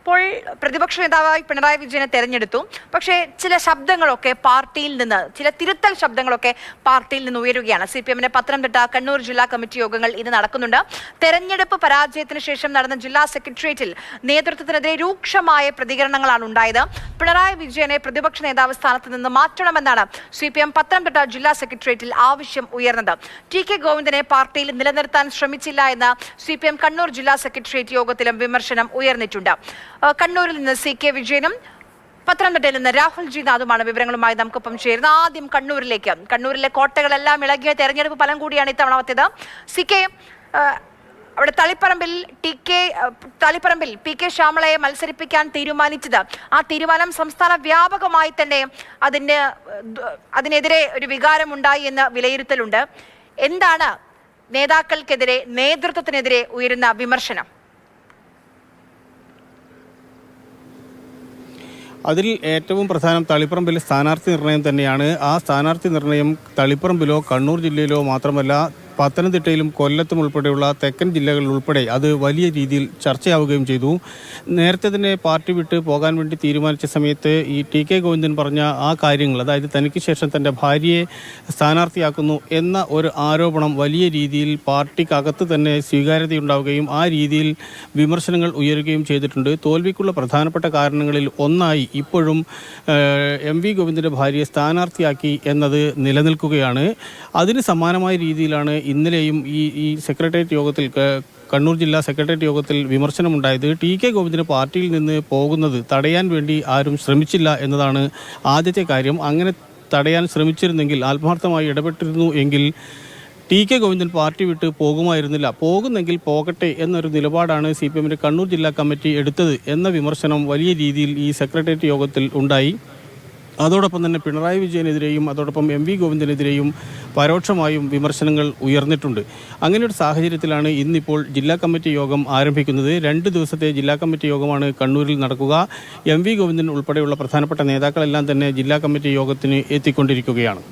ഇപ്പോൾ പ്രതിപക്ഷ നേതാവായി പിണറായി വിജയനെ തെരഞ്ഞെടുത്തു. പക്ഷേ ചില ശബ്ദങ്ങളൊക്കെ പാർട്ടിയിൽ നിന്ന്, ചില തിരുത്തൽ ശബ്ദങ്ങളൊക്കെ പാർട്ടിയിൽ നിന്ന് ഉയരുകയാണ്. CPM-ന്റെ പത്തനംതിട്ട, കണ്ണൂർ ജില്ലാ കമ്മിറ്റി യോഗങ്ങൾ ഇന്ന് നടക്കുന്നുണ്ട്. തെരഞ്ഞെടുപ്പ് പരാജയത്തിന് ശേഷം നടന്ന ജില്ലാ സെക്രട്ടേറിയറ്റിൽ നേതൃത്വത്തിനെതിരെ രൂക്ഷമായ പ്രതികരണങ്ങളാണ് ഉണ്ടായത്. പിണറായി വിജയനെ പ്രതിപക്ഷ നേതാവ് സ്ഥാനത്ത് നിന്ന് മാറ്റണമെന്നാണ് CPM പത്തനംതിട്ട ജില്ലാ സെക്രട്ടേറിയറ്റിൽ ആവശ്യം ഉയർന്നത്. TK ഗോവിന്ദനെ പാർട്ടിയിൽ നിലനിർത്താൻ ശ്രമിച്ചില്ല എന്ന CPM കണ്ണൂർ ജില്ലാ സെക്രട്ടേറിയറ്റ് യോഗത്തിലും വിമർശനം ഉയർന്നിട്ടുണ്ട്. കണ്ണൂരിൽ നിന്ന് CK വിജയനും പത്തനംതിട്ടയിൽ നിന്ന് രാഹുൽ ജി നാഥുമാണ് വിവരങ്ങളുമായി നമുക്കൊപ്പം ചേരുന്നത്. ആദ്യം കണ്ണൂരിലേക്ക്. കണ്ണൂരിലെ കോട്ടകളെല്ലാം ഇളകിയ തെരഞ്ഞെടുപ്പ് ഫലം കൂടിയാണ് ഇത്തവണത്തേത്. CK, അവിടെ തളിപ്പറമ്പിൽ PK ശ്യാമളയെ മത്സരിപ്പിക്കാൻ തീരുമാനിച്ചത്, ആ തീരുമാനം സംസ്ഥാന വ്യാപകമായി തന്നെ അതിനെതിരെ ഒരു വികാരമുണ്ടായി എന്ന വിലയിരുത്തലുണ്ട്. എന്താണ് നേതാക്കൾക്കെതിരെ, നേതൃത്വത്തിനെതിരെ ഉയരുന്ന വിമർശനം? അതിൽ ഏറ്റവും പ്രധാനം തളിപ്പറമ്പിലെ സ്ഥാനാർത്ഥി നിർണയം തന്നെയാണ്. ആ സ്ഥാനാർത്ഥി നിർണയം തളിപ്പറമ്പിലോ കണ്ണൂർ ജില്ലയിലോ മാത്രമല്ല, പത്തനംതിട്ടയിലും കൊല്ലത്തും ഉൾപ്പെടെയുള്ള തെക്കൻ ജില്ലകളിൽ ഉൾപ്പെടെ അത് വലിയ രീതിയിൽ ചർച്ചയാവുകയും ചെയ്തു. നേരത്തെ തന്നെ പാർട്ടി വിട്ട് പോകാൻ വേണ്ടി തീരുമാനിച്ച സമയത്ത് ഈ TK ഗോവിന്ദൻ പറഞ്ഞ ആ കാര്യങ്ങൾ, അതായത് തനിക്ക് ശേഷം തൻ്റെ ഭാര്യയെ സ്ഥാനാർത്ഥിയാക്കുന്നു എന്ന ഒരു ആരോപണം വലിയ രീതിയിൽ പാർട്ടിക്കകത്ത് തന്നെ സ്വീകാര്യതയുണ്ടാവുകയും ആ രീതിയിൽ വിമർശനങ്ങൾ ഉയരുകയും ചെയ്തിട്ടുണ്ട്. തോൽവിക്കുള്ള പ്രധാനപ്പെട്ട കാരണങ്ങളിൽ ഒന്നായി ഇപ്പോഴും MV ഗോവിന്ദൻ്റെ ഭാര്യയെ സ്ഥാനാർത്ഥിയാക്കി എന്നത് നിലനിൽക്കുകയാണ്. അതിന് സമാനമായ രീതിയിലാണ് ഇന്നലെയും ഈ സെക്രട്ടേറിയറ്റ് യോഗത്തിൽ, കണ്ണൂർ ജില്ലാ സെക്രട്ടേറിയറ്റ് യോഗത്തിൽ വിമർശനമുണ്ടായത്. TK ഗോവിന്ദന് പാർട്ടിയിൽ നിന്ന് പോകുന്നത് തടയാൻ വേണ്ടി ആരും ശ്രമിച്ചില്ല എന്നതാണ് ആദ്യത്തെ കാര്യം. അങ്ങനെ തടയാൻ ശ്രമിച്ചിരുന്നെങ്കിൽ, ആത്മാർത്ഥമായി ഇടപെട്ടിരുന്നു എങ്കിൽ TK ഗോവിന്ദൻ പാർട്ടി വിട്ട് പോകുമായിരുന്നില്ല. പോകുന്നെങ്കിൽ പോകട്ടെ എന്നൊരു നിലപാടാണ് CPM-ന്റെ കണ്ണൂർ ജില്ലാ കമ്മിറ്റി എടുത്തത് എന്ന വിമർശനം വലിയ രീതിയിൽ ഈ സെക്രട്ടേറിയറ്റ് യോഗത്തിൽ ഉണ്ടായി. അതോടൊപ്പം തന്നെ പിണറായി വിജയനെതിരെയും അതോടൊപ്പം MV ഗോവിന്ദനെതിരെയും പരോക്ഷമായും വിമർശനങ്ങൾ ഉയർന്നിട്ടുണ്ട്. അങ്ങനെ ഒരു സാഹചര്യത്തിലാണ് ഇന്നിപ്പോൾ ജില്ലാ കമ്മിറ്റി യോഗം ആരംഭിക്കുന്നത്. 2 ദിവസത്തെ ജില്ലാ കമ്മിറ്റി യോഗമാണ് കണ്ണൂരിൽ നടക്കുക. MV ഗോവിന്ദൻ ഉൾപ്പെടെയുള്ള പ്രധാനപ്പെട്ട നേതാക്കളെല്ലാം തന്നെ ജില്ലാ കമ്മിറ്റി യോഗത്തിന് എത്തിക്കൊണ്ടിരിക്കുകയാണ്.